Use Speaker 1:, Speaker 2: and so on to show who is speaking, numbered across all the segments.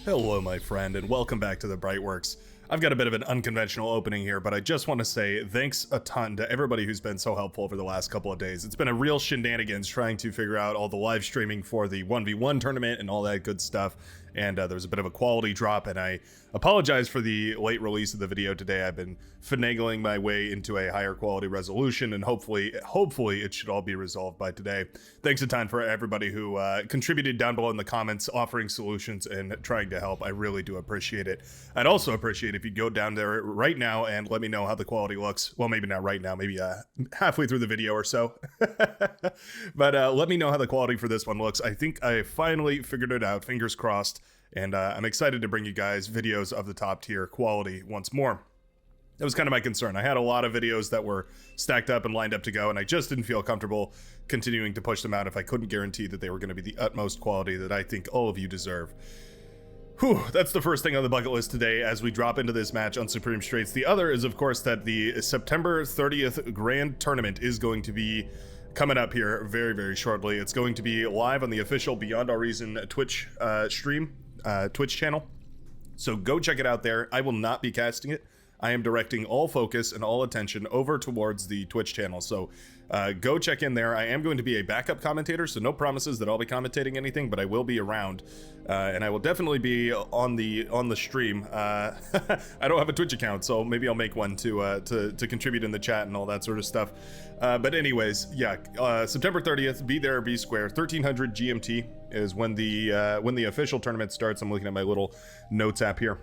Speaker 1: Hello, my friend, and welcome back to the Brightworks. I've got a bit of an unconventional opening here, but I just want to say thanks a ton to everybody who's been so helpful over the last couple of days. It's been a real shenanigans trying to figure out all the live streaming for the 1v1 tournament and all that good stuff, and there was a bit of a quality drop, and I apologize for the late release of the video today. I've been finagling my way into a higher quality resolution, and hopefully it should all be resolved by today. Thanks a ton for everybody who contributed down below in the comments, offering solutions and trying to help. I really do appreciate it. I'd also appreciate if you go down there right now and let me know how the quality looks. Well, maybe not right now, maybe halfway through the video or so. But let me know how the quality for this one looks. I think I finally figured it out, fingers crossed, and I'm excited to bring you guys videos of the top tier quality once more. That was kind of my concern. I had a lot of videos that were stacked up and lined up to go, and I just didn't feel comfortable continuing to push them out if I couldn't guarantee that they were going to be the utmost quality that I think all of you deserve. Whew, that's the first thing on the bucket list today as we drop into this match on Supreme Straits. The other is, of course, that the September 30th Grand Tournament is going to be coming up here very, very shortly. It's going to be live on the official Beyond All Reason Twitch Twitch channel. So go check it out there. I will not be casting it. I am directing all focus and all attention over towards the Twitch channel. So go check in there. I am going to be a backup commentator, so no promises that I'll be commentating anything, but I will be around, and I will definitely be on the stream. I don't have a Twitch account, so maybe I'll make one to contribute in the chat and all that sort of stuff. But anyways, yeah, September 30th, be there, be square. 1300 GMT is when the official tournament starts. I'm looking at my little notes app here.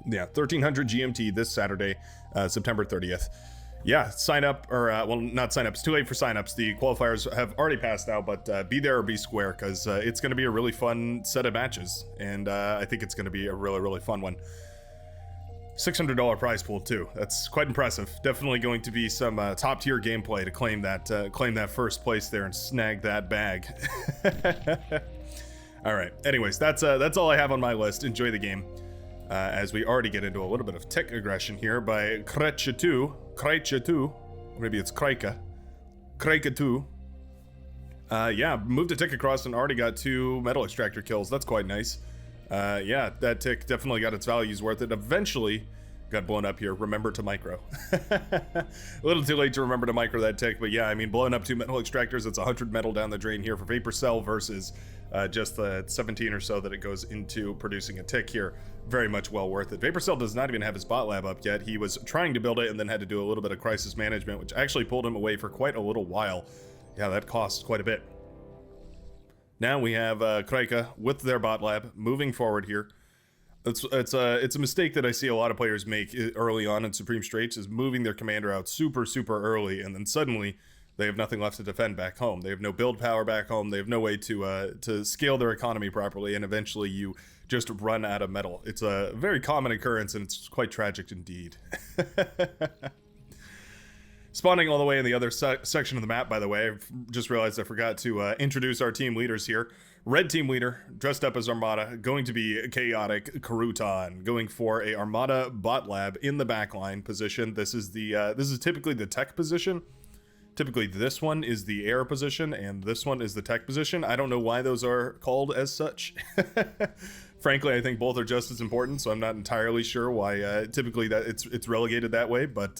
Speaker 1: Yeah, 1300 GMT this Saturday, September 30th. Yeah, sign up, or, well, not sign up, it's too late for sign-ups. The qualifiers have already passed now, but be there or be square, because it's going to be a really fun set of matches, and I think it's going to be a really, really fun one. $600 prize pool, too. That's quite impressive. Definitely going to be some top-tier gameplay to claim that first place there and snag that bag. All right, anyways, that's all I have on my list. Enjoy the game. As we already get into a little bit of tech aggression here by Krejca2, maybe it's Krejca2. Yeah, moved a tick across and already got 2 metal extractor kills. That's quite nice. Yeah, that tick definitely got its values worth it. Eventually got blown up here. Remember to micro. A little too late to remember to micro that tick, but yeah, I mean, blowing up 2 metal extractors, it's 100 metal down the drain here for Vapor Cell versus just the 17 or so that it goes into producing a tick here. Very much well worth it. Vapor Cell does not even have his bot lab up yet. He was trying to build it and then had to do a little bit of crisis management, which actually pulled him away for quite a little while. Yeah, that costs quite a bit. Now we have Krejca with their bot lab moving forward here. It's a mistake that I see a lot of players make early on in Supreme Straits, is moving their commander out super early, and then suddenly they have nothing left to defend back home. They have no build power back home. They have no way to scale their economy properly, and eventually you just run out of metal. It's a very common occurrence, and it's quite tragic indeed. Spawning all the way in the other section of the map, by the way, I've just realized I forgot to introduce our team leaders here. Red team leader, dressed up as Armada, going to be Chaotic Karutan, going for a Armada bot lab in the backline position. This is typically the tech position. Typically this one is the air position, and this one is the tech position. I don't know why those are called as such. Frankly, I think both are just as important, so I'm not entirely sure why typically that it's relegated that way, but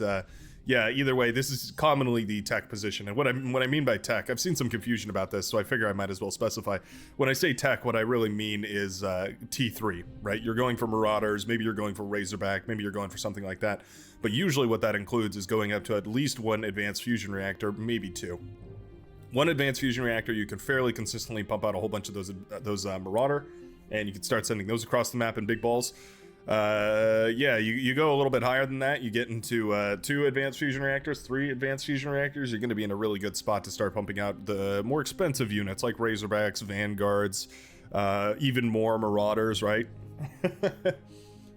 Speaker 1: yeah, either way, this is commonly the tech position. And what I mean by tech, I've seen some confusion about this, so I figure I might as well specify. When I say tech, what I really mean is T3, right? You're going for Marauders, maybe you're going for Razorback, maybe you're going for something like that. But usually what that includes is going up to at least 1 advanced fusion reactor, maybe 2. 1 advanced fusion reactor, you can fairly consistently pump out a whole bunch of those Marauder, and you can start sending those across the map in big balls. Yeah, you go a little bit higher than that, you get into 2 advanced fusion reactors, 3 advanced fusion reactors, you're going to be in a really good spot to start pumping out the more expensive units like Razorbacks, Vanguards, even more Marauders, right?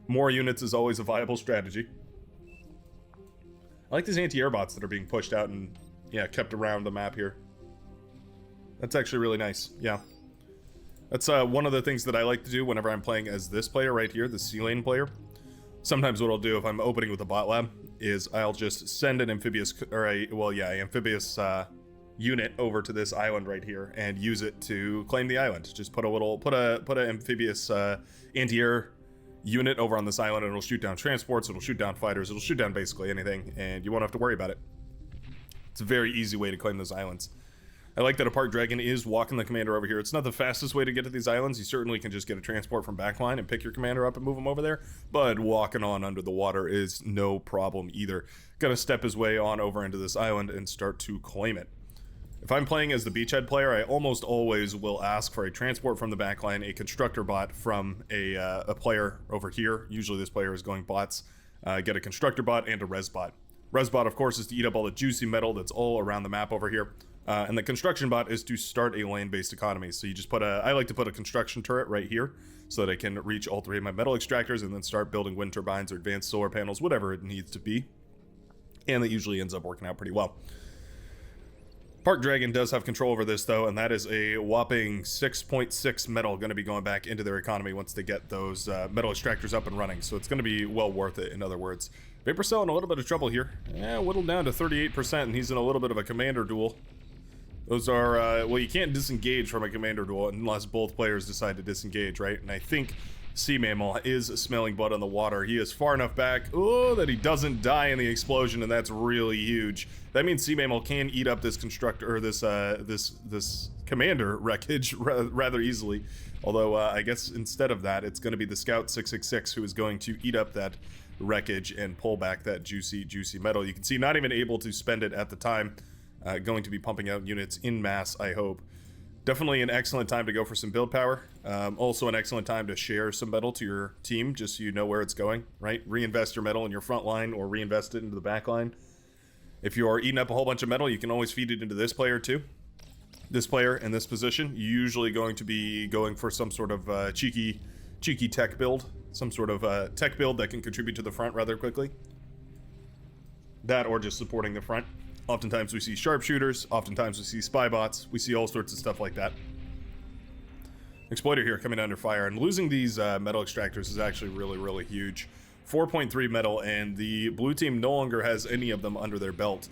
Speaker 1: More units is always a viable strategy. I like these anti-air bots that are being pushed out and, yeah, kept around the map here. That's actually really nice, yeah. That's one of the things that I like to do whenever I'm playing as this player right here, the C-Lane player. Sometimes what I'll do if I'm opening with a bot lab is I'll just send an amphibious, or a, well, yeah, amphibious unit over to this island right here and use it to claim the island. Just put a amphibious anti-air unit over on this island, and it'll shoot down transports, it'll shoot down fighters, it'll shoot down basically anything, and you won't have to worry about it. It's a very easy way to claim those islands. I like that a Park Dragon is walking the commander over here. It's not the fastest way to get to these islands. You certainly can just get a transport from backline and pick your commander up and move him over there, but walking on under the water is no problem either. Gotta step his way on over into this island and start to claim it. If I'm playing as the beachhead player, I almost always will ask for a transport from the backline, a constructor bot from a player over here. Usually this player is going bots. Get a constructor bot and a res bot. Res bot, of course, is to eat up all the juicy metal that's all around the map over here. And the construction bot is to start a land-based economy. So you just I like to put a construction turret right here so that I can reach all 3 of my metal extractors and then start building wind turbines or advanced solar panels, whatever it needs to be. And that usually ends up working out pretty well. Park Dragon does have control over this though, and that is a whopping 6.6 metal going to be going back into their economy once they get those metal extractors up and running. So it's going to be well worth it, in other words. Vapor Cell in a little bit of trouble here. Whittled down to 38%, and he's in a little bit of a commander duel. Those are, well, you can't disengage from a commander duel unless both players decide to disengage, right? And I think Sea Mammal is smelling blood on the water. He is far enough back, that he doesn't die in the explosion, and that's really huge. That means Sea Mammal can eat up this constructor, or this commander wreckage rather easily. Although, I guess instead of that, it's going to be the Scout 666 who is going to eat up that wreckage and pull back that juicy metal. You can see not even able to spend it at the time. Going to be pumping out units in mass, I hope. Definitely an excellent time to go for some build power. Also an excellent time to share some metal to your team, just so you know where it's going, right? Reinvest your metal in your front line or reinvest it into the back line. If you are eating up a whole bunch of metal, you can always feed it into this player too. This player in this position, usually going to be going for some sort of cheeky tech build. Some sort of tech build that can contribute to the front rather quickly. That or just supporting the front. Oftentimes we see sharpshooters, oftentimes we see spy bots, we see all sorts of stuff like that. Exploiter here coming under fire, and losing these metal extractors is actually really huge. 4.3 metal, and the blue team no longer has any of them under their belt.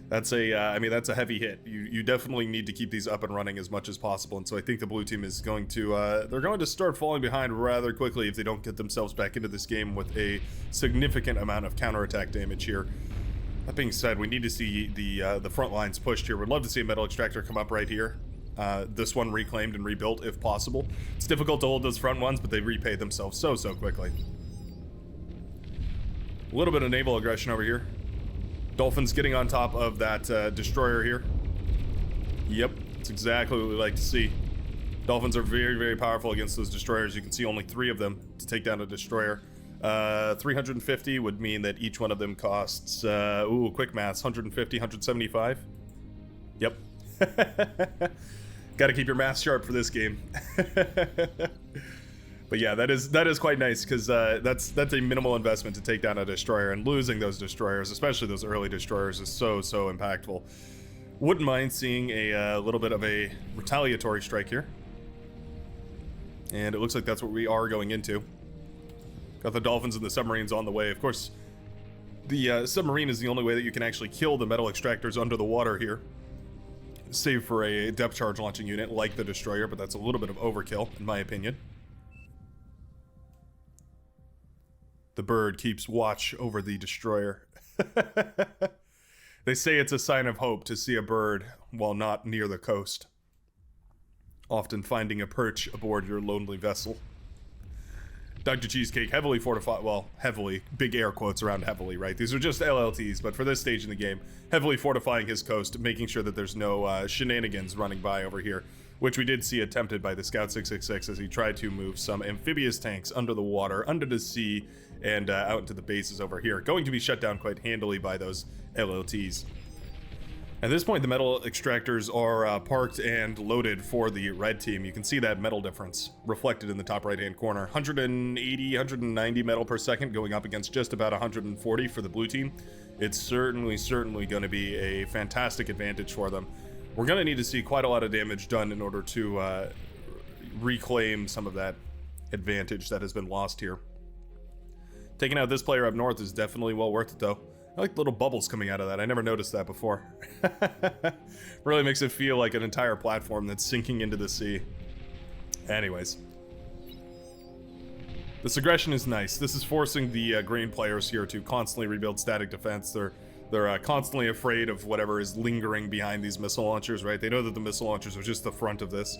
Speaker 1: That's a, I mean, that's a heavy hit. You definitely need to keep these up and running as much as possible, and so I think the blue team is going to, they're going to start falling behind rather quickly if they don't get themselves back into this game with a significant amount of counterattack damage here. That being said, we need to see the front lines pushed here. We'd love to see a metal extractor come up right here. This one reclaimed and rebuilt if possible. It's difficult to hold those front ones, but they repay themselves so quickly. A little bit of naval aggression over here. Dolphins getting on top of that destroyer here. Yep, that's exactly what we like to see. Dolphins are very powerful against those destroyers. You can see only 3 of them to take down a destroyer. 350 would mean that each one of them costs, quick maths, 150, 175. Yep. Gotta keep your math sharp for this game. But yeah, that is quite nice, because that's a minimal investment to take down a destroyer, and losing those destroyers, especially those early destroyers, is so impactful. Wouldn't mind seeing a little bit of a retaliatory strike here. And it looks like that's what we are going into. Got the Dolphins and the submarines on the way. Of course, the submarine is the only way that you can actually kill the metal extractors under the water here. Save for a depth charge launching unit like the destroyer, but that's a little bit of overkill, in my opinion. The bird keeps watch over the destroyer. They say it's a sign of hope to see a bird while not near the coast. Often finding a perch aboard your lonely vessel. Dr. Cheesecake, heavily fortified, well, heavily, big air quotes around heavily, right? These are just LLTs, but for this stage in the game, heavily fortifying his coast, making sure that there's no shenanigans running by over here, which we did see attempted by the Scout 666 as he tried to move some amphibious tanks under the water, under the sea, and out into the bases over here. Going to be shut down quite handily by those LLTs. At this point, the metal extractors are parked and loaded for the red team. You can see that metal difference reflected in the top right-hand corner. 180, 190 metal per second going up against just about 140 for the blue team. It's certainly going to be a fantastic advantage for them. We're going to need to see quite a lot of damage done in order to reclaim some of that advantage that has been lost here. Taking out this player up north is definitely well worth it, though. I like the little bubbles coming out of that. I never noticed that before. Really makes it feel like an entire platform that's sinking into the sea. Anyways. This aggression is nice. This is forcing the green players here to constantly rebuild static defense. They're constantly afraid of whatever is lingering behind these missile launchers, right? They know that the missile launchers are just the front of this.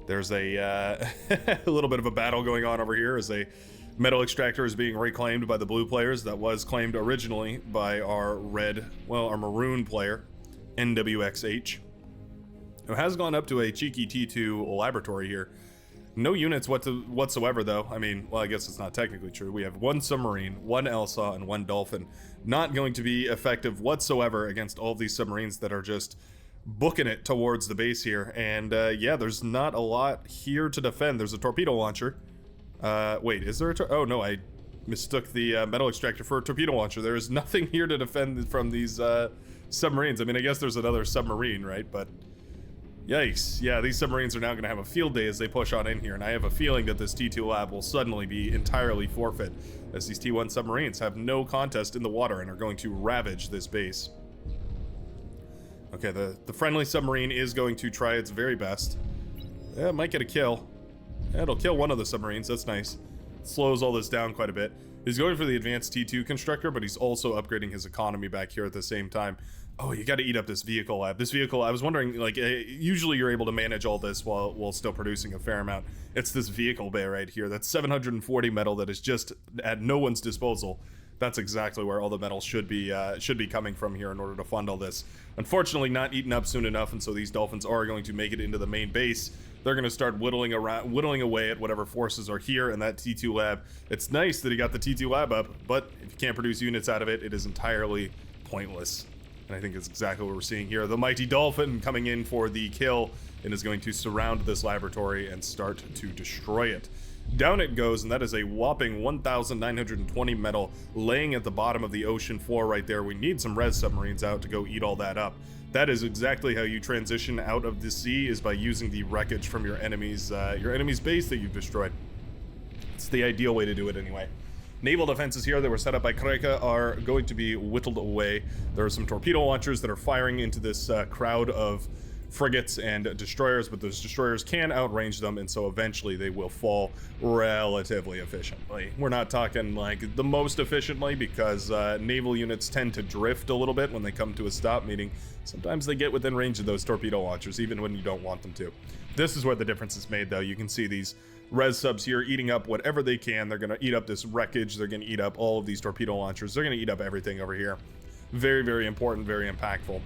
Speaker 1: There's a, a little bit of a battle going on over here as a metal extractor is being reclaimed by the blue players. That was claimed originally by our our maroon player, NWXH, who has gone up to a cheeky T2 laboratory here. No units whatsoever, though. I mean, well, I guess it's not technically true. We have one submarine, one Elsa, and one Dolphin. Not going to be effective whatsoever against all of these submarines that are just booking it towards the base here. And yeah, there's not a lot here to defend. There's a torpedo launcher. Wait, is there a oh no, I mistook the metal extractor for a torpedo launcher. There is nothing here to defend from these submarines. I mean, I guess there's another submarine, right? But yikes. Yeah, these submarines are now going to have a field day as they push on in here, and I have a feeling that this T2 lab will suddenly be entirely forfeit, as these T1 submarines have no contest in the water and are going to ravage this base. Okay, the friendly submarine is going to try its very best. Yeah, it might get a kill. Yeah, it'll kill one of the submarines, that's nice. Slows all this down quite a bit. He's going for the advanced T2 constructor, but he's also upgrading his economy back here at the same time. Oh, you got to eat up this vehicle lab. This vehicle, I was wondering, like, usually you're able to manage all this while still producing a fair amount. It's this vehicle bay right here. That's 740 metal that is just at no one's disposal. That's exactly where all the metal should be coming from here in order to fund all this. Unfortunately, not eaten up soon enough, and so these dolphins are going to make it into the main base. They're going to start whittling away at whatever forces are here in that T2 lab. It's nice that he got the T2 lab up, but if you can't produce units out of it, it is entirely pointless. And I think it's exactly what we're seeing here. The mighty dolphin coming in for the kill and is going to surround this laboratory and start to destroy it. Down it goes, and that is a whopping 1,920 metal laying at the bottom of the ocean floor right there. We need some res submarines out to go eat all that up. That is exactly how you transition out of the sea, is by using the wreckage from your enemy's base that you've destroyed. It's the ideal way to do it anyway. Naval defenses here that were set up by Kreka are going to be whittled away. There are some torpedo launchers that are firing into this crowd of frigates and destroyers, but those destroyers can outrange them, and so eventually they will fall relatively efficiently. We're not talking like the most efficiently, because naval units tend to drift a little bit when they come to a stop, meaning sometimes they get within range of those torpedo launchers even when you don't want them to. This is where the difference is made, though. You can see these res subs here eating up whatever they can. They're going to eat up this wreckage. They're going to eat up all of these torpedo launchers. They're going to eat up everything over here. Very, very important, very impactful.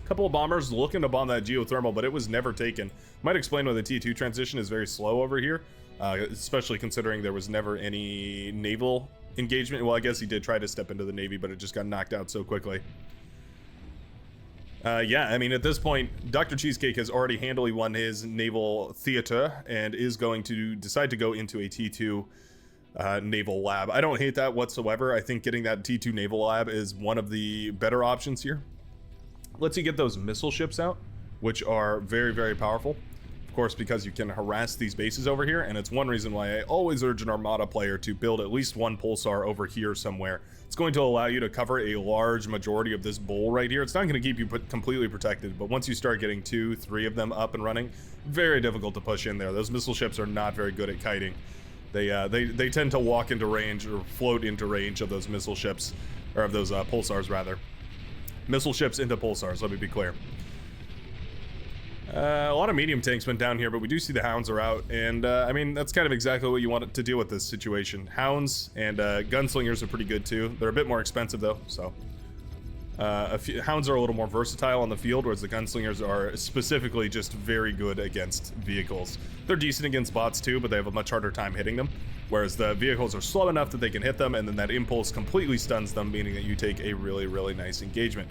Speaker 1: Couple of bombers looking to bomb that geothermal, but it was never taken. Might explain why the T2 transition is very slow over here, especially considering there was never any naval engagement. Well, I guess he did try to step into the Navy, but it just got knocked out so quickly. Yeah, I mean, at this point, Dr. Cheesecake has already handily won his naval theater and is going to decide to go into a T2 naval lab. I don't hate that whatsoever. I think getting that T2 naval lab is one of the better options here. Lets you get those missile ships out, which are very, very powerful. Of course, because you can harass these bases over here, and it's one reason why I always urge an Armada player to build at least one pulsar over here somewhere. It's going to allow you to cover a large majority of this bowl right here. It's not going to keep you completely protected, but once you start getting 2, 3 of them up and running, very difficult to push in there. Those missile ships are not very good at kiting. They tend to walk into range or float into range of those missile ships, or of those pulsars rather. Missile ships into pulsars, let me be clear. A lot of medium tanks went down here, but we do see the Hounds are out, and I mean, that's kind of exactly what you want to deal with this situation. Hounds and gunslingers are pretty good too. They're a bit more expensive though, so. Hounds are a little more versatile on the field, whereas the gunslingers are specifically just very good against vehicles. They're decent against bots too, but they have a much harder time hitting them, whereas the vehicles are slow enough that they can hit them, and then that impulse completely stuns them, meaning that you take a really, really nice engagement.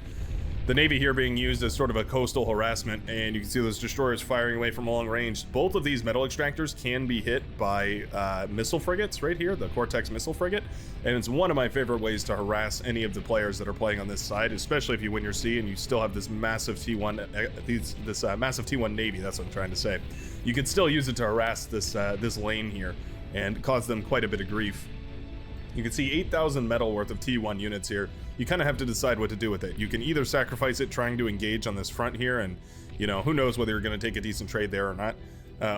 Speaker 1: The Navy here being used as sort of a coastal harassment, and you can see those destroyers firing away from long range. Both of these metal extractors can be hit by missile frigates right here, the Cortex missile frigate, and it's one of my favorite ways to harass any of the players that are playing on this side, especially if you win your sea and you still have this massive T1, massive T1 Navy. That's what I'm trying to say. You can still use it to harass this this lane here and cause them quite a bit of grief. You can see 8,000 metal worth of T1 units here. You kind of have to decide what to do with it. You can either sacrifice it trying to engage on this front here, and, you know, who knows whether you're going to take a decent trade there or not.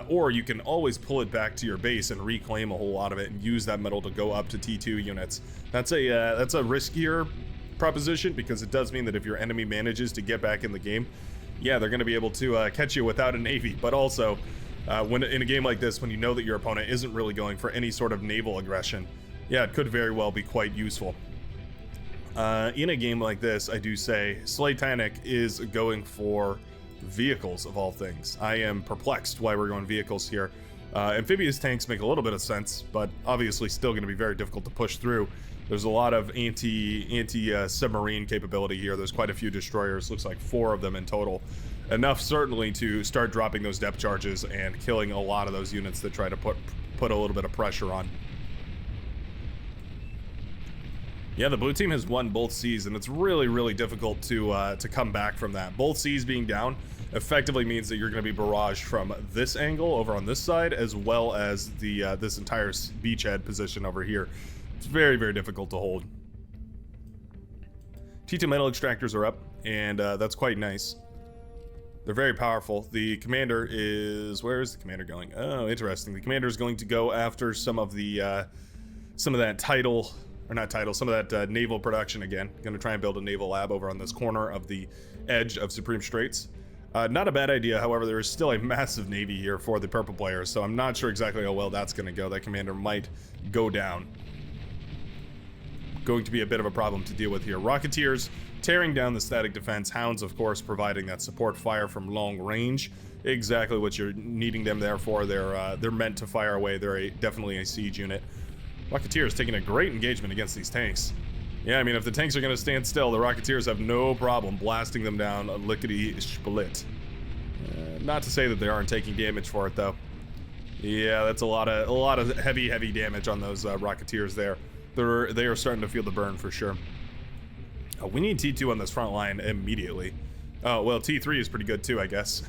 Speaker 1: Or you can always pull it back to your base and reclaim a whole lot of it and use that metal to go up to T2 units. That's a riskier proposition, because it does mean that if your enemy manages to get back in the game, yeah, they're going to be able to catch you without a navy. But also, when in a game like this, when you know that your opponent isn't really going for any sort of naval aggression, yeah, it could very well be quite useful. In a game like this, I do say Slaytanic is going for vehicles of all things. I am perplexed why we're going vehicles here. Amphibious tanks make a little bit of sense, but obviously still going to be very difficult to push through. There's a lot of anti-submarine capability here. There's quite a few destroyers, looks like 4 of them in total. Enough certainly to start dropping those depth charges and killing a lot of those units that try to put a little bit of pressure on. Yeah, the blue team has won both Seas, and it's really, really difficult to come back from that. Both Seas being down effectively means that you're going to be barraged from this angle over on this side, as well as the this entire beachhead position over here. It's very, very difficult to hold. T2 metal extractors are up, and that's quite nice. They're very powerful. The commander is... Where is the commander going? Oh, interesting. The commander is going to go after some of that tidal... Or not tidal, some of that naval production again. Going to try and build a naval lab over on this corner of the edge of Supreme Straits. Not a bad idea, however, there is still a massive navy here for the purple players, so I'm not sure exactly how well that's going to go. That commander might go down. Going to be a bit of a problem to deal with here. Rocketeers tearing down the static defense. Hounds, of course, providing that support fire from long range. Exactly what you're needing them there for. They're meant to fire away. They're definitely a siege unit. Rocketeers taking a great engagement against these tanks. Yeah, I mean, if the tanks are going to stand still, the Rocketeers have no problem blasting them down lickety-split. Not to say that they aren't taking damage for it, though. Yeah, that's a lot of heavy damage on those Rocketeers there. They are starting to feel the burn for sure. We need T2 on this front line immediately. Oh, well, T3 is pretty good too, I guess.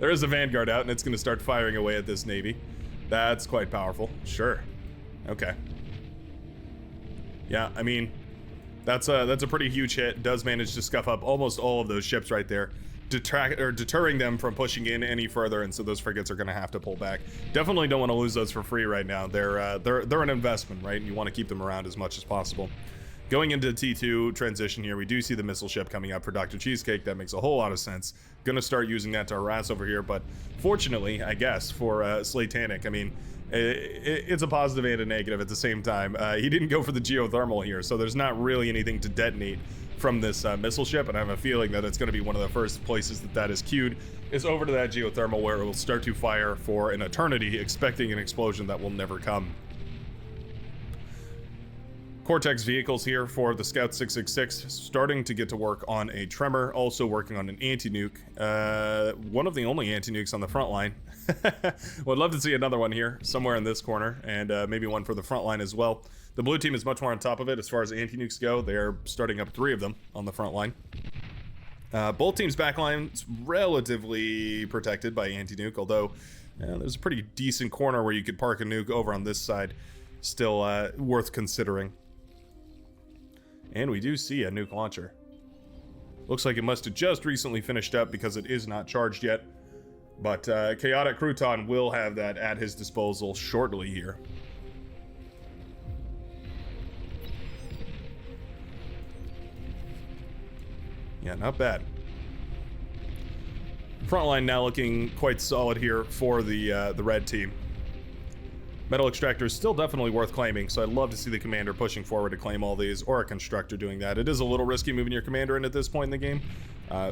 Speaker 1: There is a Vanguard out, and it's going to start firing away at this Navy. That's quite powerful. Sure. Okay. Yeah, I mean, that's a pretty huge hit. Does manage to scuff up almost all of those ships right there, deterring them from pushing in any further, and so those frigates are going to have to pull back. Definitely don't want to lose those for free right now. They're an investment, right? And you want to keep them around as much as possible. Going into T2 transition here, we do see the missile ship coming up for Dr. Cheesecake. That makes a whole lot of sense. Gonna start using that to harass over here, but fortunately, I guess, for Slaytanic, I mean, it's a positive and a negative at the same time. He didn't go for the geothermal here, so there's not really anything to detonate from this missile ship, and I have a feeling that it's going to be one of the first places that is queued, is over to that geothermal, where it will start to fire for an eternity, expecting an explosion that will never come. Cortex vehicles here for the Scout 666, starting to get to work on a Tremor, also working on an anti-nuke. One of the only anti-nukes on the front line. Would love to see another one here, somewhere in this corner, and maybe one for the front line as well. The blue team is much more on top of it as far as anti-nukes go. They are starting up 3 of them on the front line. Both teams' backlines relatively protected by anti-nuke, although there's a pretty decent corner where you could park a nuke over on this side. Still worth considering. And we do see a nuke launcher. Looks like it must have just recently finished up because it is not charged yet. But Chaotic Crouton will have that at his disposal shortly here. Yeah, not bad. Frontline now looking quite solid here for the red team. Metal Extractor is still definitely worth claiming, so I'd love to see the commander pushing forward to claim all these, or a constructor doing that. It is a little risky moving your commander in at this point in the game,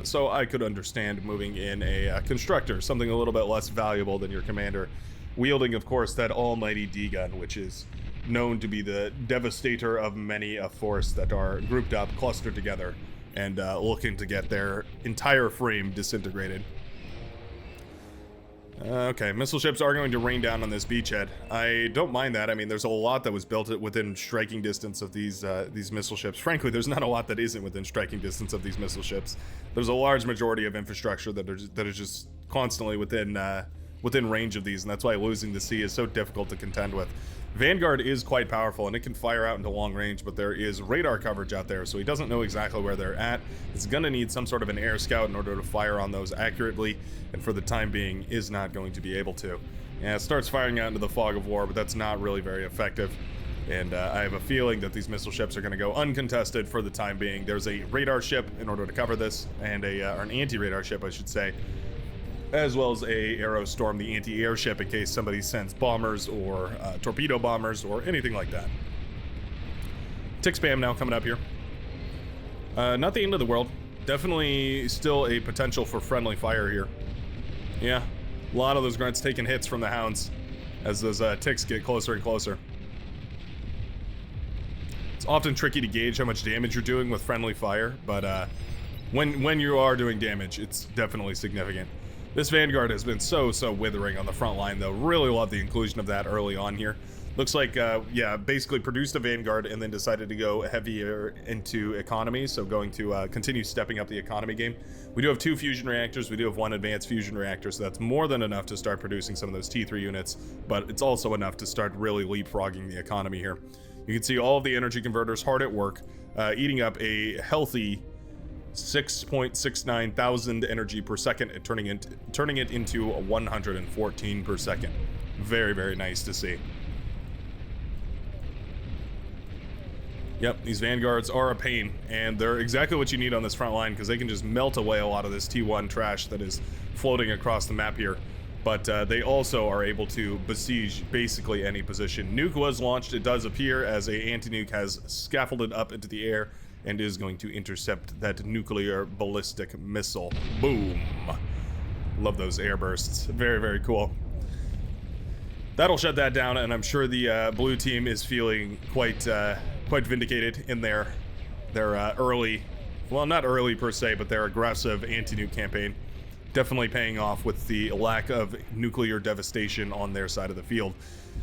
Speaker 1: so I could understand moving in a constructor, something a little bit less valuable than your commander, wielding, of course, that almighty D-gun, which is known to be the devastator of many a force that are grouped up, clustered together, and looking to get their entire frame disintegrated. Okay, missile ships are going to rain down on this beachhead. I don't mind that. I mean, there's a lot that was built within striking distance of these missile ships. Frankly, there's not a lot that isn't within striking distance of these missile ships. There's a large majority of infrastructure that is just constantly within within range of these, and that's why losing the sea is so difficult to contend with. Vanguard is quite powerful, and it can fire out into long range, but there is radar coverage out there, so he doesn't know exactly where they're at. He's going to need some sort of an air scout in order to fire on those accurately, and for the time being is not going to be able to. Yeah, it starts firing out into the fog of war, but that's not really very effective. And I have a feeling that these missile ships are going to go uncontested for the time being. There's a radar ship in order to cover this, and or an anti-radar ship, I should say, as well as a Aerostorm, the anti-air ship, in case somebody sends bombers or torpedo bombers or anything like that. Tick spam now coming up here. Not the end of the world. Definitely still a potential for friendly fire here. Yeah, a lot of those grunts taking hits from the hounds as those ticks get closer and closer. It's often tricky to gauge how much damage you're doing with friendly fire, but when you are doing damage, it's definitely significant. This Vanguard has been so withering on the front line, though. Really love the inclusion of that early on here. Looks like, yeah, basically produced a Vanguard and then decided to go heavier into economy, so going to continue stepping up the economy game. We do have 2 fusion reactors, we do have 1 advanced fusion reactor, so that's more than enough to start producing some of those T3 units, but it's also enough to start really leapfrogging the economy here. You can see all of the energy converters hard at work, eating up a healthy 6.69 thousand energy per second and turning it into 114 per second. Very, very nice to see. Yep, these Vanguards are a pain, and they're exactly what you need on this front line because they can just melt away a lot of this T1 trash that is floating across the map here. But they also are able to besiege basically any position. Nuke was launched. It does appear as a anti-nuke has scaffolded up into the air and is going to intercept that nuclear ballistic missile. Boom. Love those air bursts. Very, very cool. That'll shut that down, and I'm sure the blue team is feeling quite vindicated in their early, well, not early per se, but their aggressive anti-nuke campaign. Definitely paying off with the lack of nuclear devastation on their side of the field.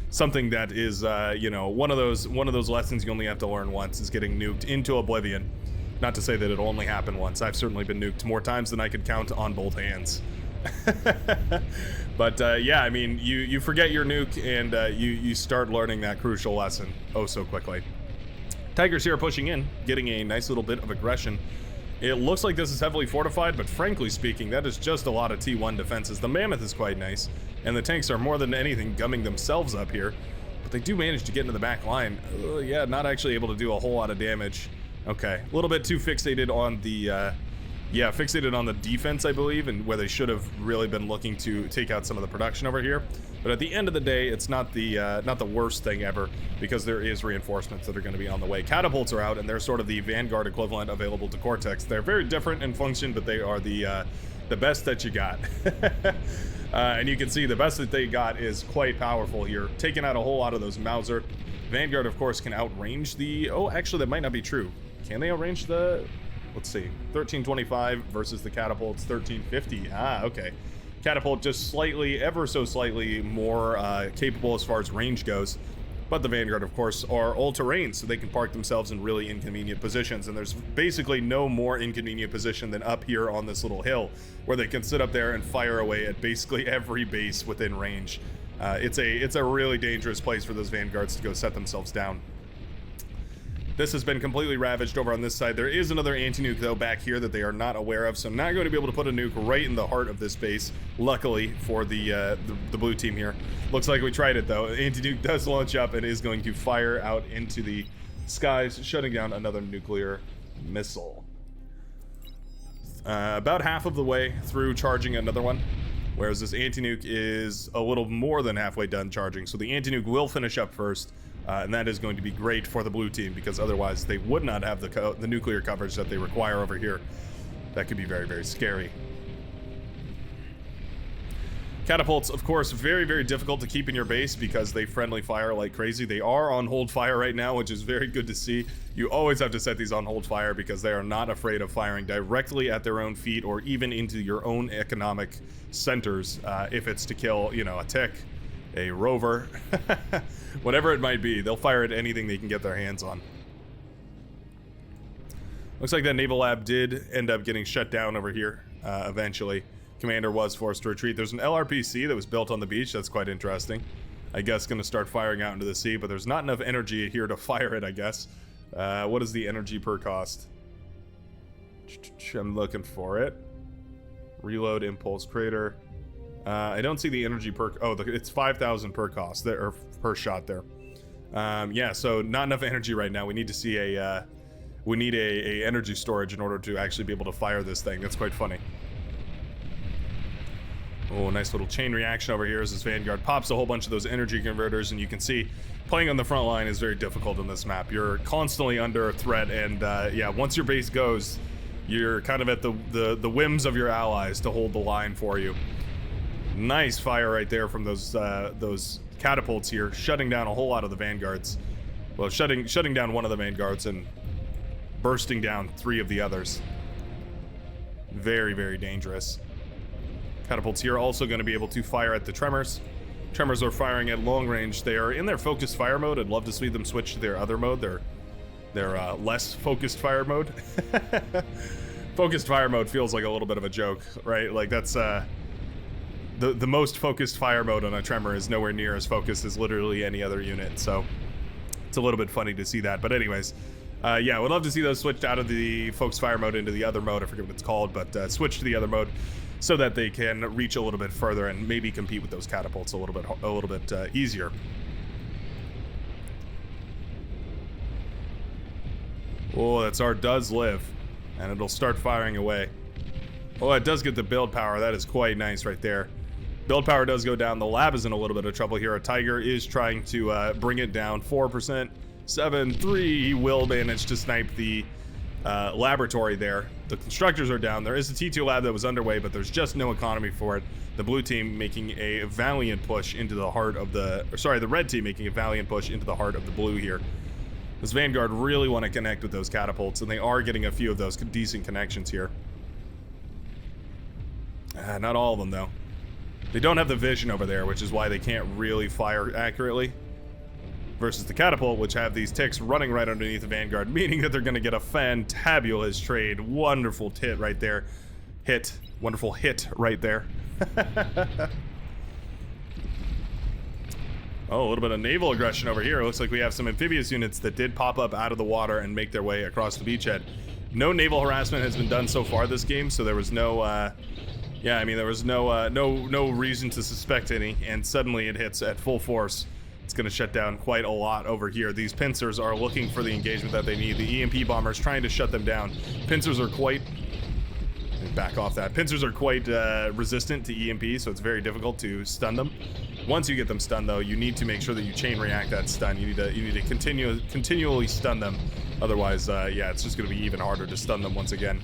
Speaker 1: Something that is, you know, one of those lessons you only have to learn once is getting nuked into oblivion. Not to say that it'll only happen once. I've certainly been nuked more times than I could count on both hands. But yeah, I mean, you forget your nuke and you start learning that crucial lesson oh so quickly. Tigers here pushing in, getting a nice little bit of aggression. It looks like this is heavily fortified, but frankly speaking, that is just a lot of T1 defenses. The Mammoth is quite nice, and the tanks are more than anything gumming themselves up here. But they do manage to get into the back line. Yeah, not actually able to do a whole lot of damage. Okay, a little bit too fixated on the, yeah, fixated on the defense, I believe, and where they should have really been looking to take out some of the production over here. But at the end of the day, it's not the worst thing ever, because there is reinforcements that are going to be on the way. Catapults are out, and they're sort of the Vanguard equivalent available to Cortex. They're very different in function, but they are the best that you got. And you can see the best that they got is quite powerful here, taking out a whole lot of those Mauser. Vanguard, of course, can outrange the... Oh, actually, that might not be true. Can they outrange the... Let's see. 1325 versus the Catapult's 1350. Ah, okay. Catapult just slightly, ever so slightly more capable as far as range goes. But the Vanguard, of course, are all-terrain, so they can park themselves in really inconvenient positions. And there's basically no more inconvenient position than up here on this little hill, where they can sit up there and fire away at basically every base within range. It's a really dangerous place for those Vanguards to go set themselves down. This has been completely ravaged over on this side. There is another anti-nuke, though, back here that they are not aware of, so I'm not going to be able to put a nuke right in the heart of this base, luckily for the blue team here. Looks like we tried it, though. Anti-nuke does launch up and is going to fire out into the skies, shutting down another nuclear missile. About half of the way through charging another one, whereas this anti-nuke is a little more than halfway done charging, so the anti-nuke will finish up first. And that is going to be great for the blue team, because otherwise they would not have the nuclear coverage that they require over here. That could be very, very scary. Catapults, of course, very, very difficult to keep in your base because they friendly fire like crazy. They are on hold fire right now, which is very good to see. You always have to set these on hold fire because they are not afraid of firing directly at their own feet or even into your own economic centers if it's to kill, you know, a tick, a rover, whatever it might be. They'll fire at anything they can get their hands on. Looks like that naval lab did end up getting shut down over here eventually. commander was forced to retreat. There's an LRPC that was built on the beach. That's quite interesting. I guess going to start firing out into the sea, but there's not enough energy here to fire it, I guess. What is the energy per cost? I'm looking for it. Reload impulse crater. I don't see the energy per... Oh, it's 5,000 per cost there, or per shot there. Yeah, so not enough energy right now. We need to see a... we need a energy storage in order to actually be able to fire this thing. That's quite funny. Oh, nice little chain reaction over here as this Vanguard pops a whole bunch of those energy converters, and you can see playing on the front line is very difficult in this map. You're constantly under threat, and yeah, once your base goes, you're kind of at the whims of your allies to hold the line for you. Nice fire right there from those catapults here, shutting down a whole lot of the Vanguards. Well, shutting down one of the Vanguards and bursting down 3 of the others. Very, very dangerous. Catapults here also going to be able to fire at the Tremors. Tremors are firing at long range. They are in their focused fire mode. I'd love to see them switch to their other mode, their less focused fire mode. Focused fire mode feels like a little bit of a joke, right? Like that's the most focused fire mode on a Tremor is nowhere near as focused as literally any other unit. So it's a little bit funny to see that. But anyways, yeah, I would love to see those switched out of the focused fire mode into the other mode. I forget what it's called, but switch to the other mode so that they can reach a little bit further and maybe compete with those catapults a little bit easier. Oh, that Tsar does live, and it'll start firing away. Oh, it does get the build power. That is quite nice right there. Build power does go down. The lab is in a little bit of trouble here. A Tiger is trying to bring it down. 4%, 7, 3. He will manage to snipe the laboratory there. The constructors are down. There is a T2 lab that was underway, but there's just no economy for it. The blue team making a valiant push into the heart of the... Or sorry, the red team making a valiant push into the heart of the blue here. This Vanguard really want to connect with those catapults, and they are getting a few of those decent connections here. Not all of them, though. They don't have the vision over there, which is why they can't really fire accurately. Versus the catapult, which have these ticks running right underneath the Vanguard, meaning that they're going to get a fantabulous trade. Wonderful hit right there. Wonderful hit right there. Oh, a little bit of naval aggression over here. It looks like we have some amphibious units that did pop up out of the water and make their way across the beachhead. No naval harassment has been done so far this game, so there was no, yeah, I mean, there was no reason to suspect any, and suddenly it hits at full force. It's going to shut down quite a lot over here. These pincers are looking for the engagement that they need. The EMP bombers trying to shut them down. Pincers are quite... Back off that. Pincers are quite resistant to EMP, so it's very difficult to stun them. Once you get them stunned, though, you need to make sure that you chain react that stun. You need to continually stun them. Otherwise, yeah, it's just going to be even harder to stun them once again.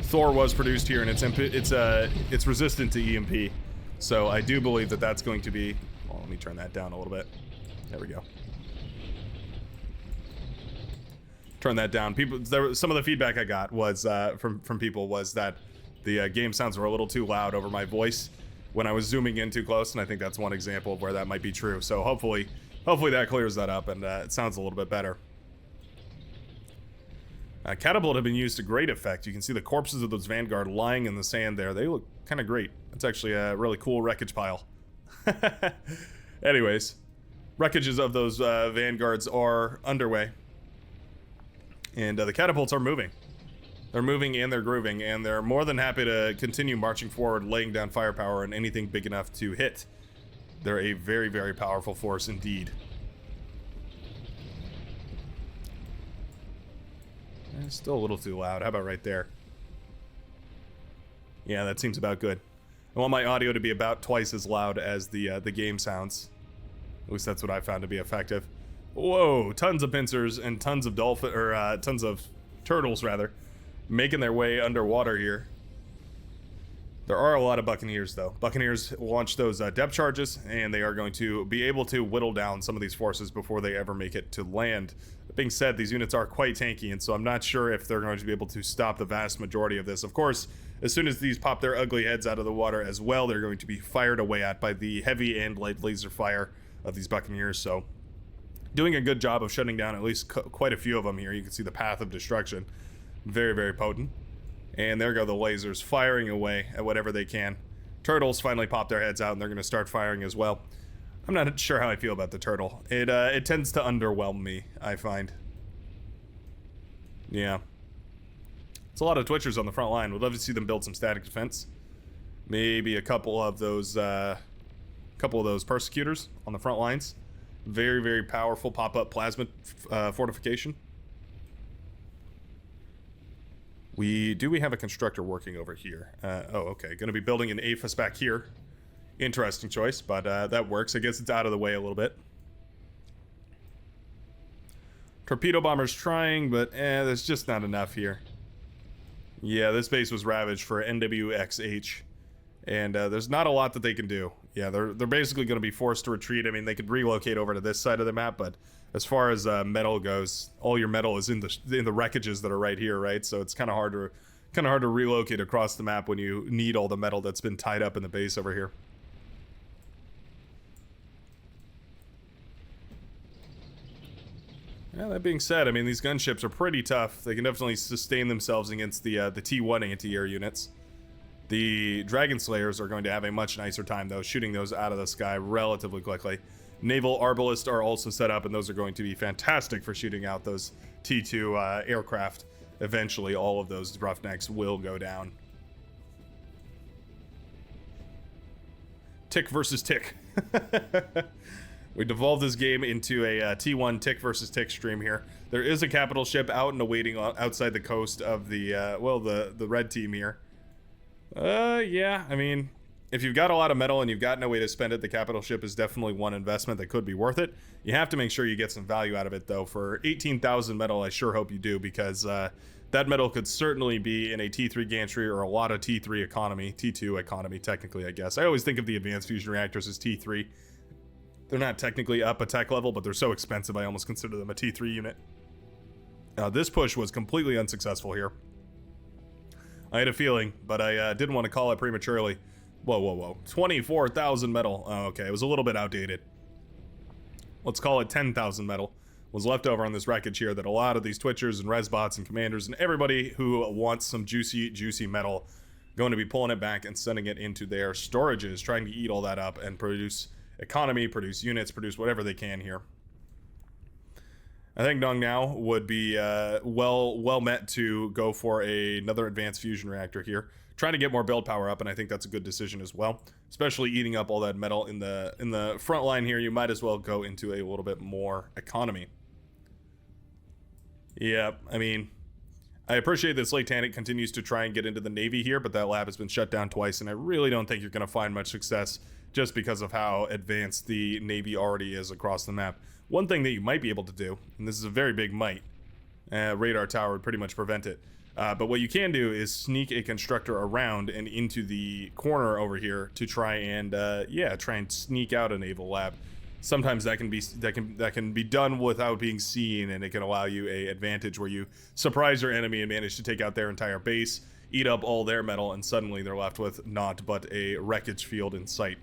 Speaker 1: Thor was produced here, and it's resistant to EMP. So I do believe that that's going to be... Well, let me turn that down a little bit. There we go. Turn that down. Some of the feedback I got was from people was that the game sounds were a little too loud over my voice when I was zooming in too close, and I think that's one example of where that might be true. So hopefully that clears that up, and it sounds a little bit better. Catapult have been used to great effect. You can see the corpses of those Vanguard lying in the sand there. They look kind of great. It's actually a really cool wreckage pile. Anyways, wreckages of those Vanguards are underway. And the catapults are moving. They're moving and they're grooving, and they're more than happy to continue marching forward, laying down firepower on anything big enough to hit. They're a very, very powerful force indeed. It's still a little too loud. How about right there? Yeah, that seems about good. I want my audio to be about twice as loud as the game sounds. At least that's what I found to be effective. Whoa, tons of pincers and tons of tons of turtles rather, making their way underwater here. There are a lot of Buccaneers though. Buccaneers launch those depth charges, and they are going to be able to whittle down some of these forces before they ever make it to land. That being said, these units are quite tanky, and so I'm not sure if they're going to be able to stop the vast majority of this. Of course, as soon as these pop their ugly heads out of the water as well, they're going to be fired away at by the heavy and light laser fire of these Buccaneers, so doing a good job of shutting down at least quite a few of them here. You can see the path of destruction. Very, very potent. And there go the lasers, firing away at whatever they can. Turtles finally pop their heads out, and they're going to start firing as well. I'm not sure how I feel about the turtle. It tends to underwhelm me, I find. Yeah. It's a lot of Twitchers on the front line. Would love to see them build some static defense. Maybe a couple of those persecutors on the front lines. Very, very powerful pop-up plasma fortification. We have a constructor working over here. Oh, okay. Going to be building an APHIS back here. Interesting choice, but that works. I guess it's out of the way a little bit. Torpedo bomber's trying, but there's just not enough here. Yeah, this base was ravaged for NWXH, and there's not a lot that they can do. Yeah, they're basically going to be forced to retreat. I mean, they could relocate over to this side of the map, but as far as metal goes, all your metal is in the wreckages that are right here, right? So it's kind of hard to relocate across the map when you need all the metal that's been tied up in the base over here. Yeah, that being said, I mean, these gunships are pretty tough. They can definitely sustain themselves against the T1 anti-air units. The Dragon Slayers are going to have a much nicer time, though, shooting those out of the sky relatively quickly. Naval Arbalists are also set up, and those are going to be fantastic for shooting out those T2 aircraft. Eventually, all of those Roughnecks will go down. Tick versus Tick. We devolved this game into a T1 Tick versus Tick stream here. There is a capital ship out and awaiting outside the coast of the, the red team here. Yeah, I mean, if you've got a lot of metal and you've got no way to spend it, the capital ship is definitely one investment that could be worth it. You have to make sure you get some value out of it, though. For 18,000 metal, I sure hope you do, because that metal could certainly be in a T3 gantry or a lot of T3 economy, T2 economy, technically, I guess. I always think of the advanced fusion reactors as T3. They're not technically up a tech level, but they're so expensive I almost consider them a T3 unit. This push was completely unsuccessful here. I had a feeling, but I didn't want to call it prematurely. Whoa. 24,000 metal. Oh, okay, it was a little bit outdated. Let's call it 10,000 metal. Was left over on this wreckage here that a lot of these Twitchers and Resbots and Commanders and everybody who wants some juicy metal going to be pulling it back and sending it into their storages, trying to eat all that up and produce economy, produce units, produce whatever they can here. I think Dong Now would be well met to go for another advanced fusion reactor here. Trying to get more build power up, and I think that's a good decision as well. Especially eating up all that metal in the front line here, you might as well go into a little bit more economy. Yeah, I mean, I appreciate that Slate Tannic continues to try and get into the Navy here, but that lab has been shut down twice, and I really don't think you're going to find much success just because of how advanced the Navy already is across the map. One thing that you might be able to do, and this is a very big might, radar tower would pretty much prevent it, but what you can do is sneak a constructor around and into the corner over here to try and sneak out a naval lab. Sometimes that can be done without being seen, and it can allow you a advantage where you surprise your enemy and manage to take out their entire base, eat up all their metal, and suddenly they're left with naught but a wreckage field in sight.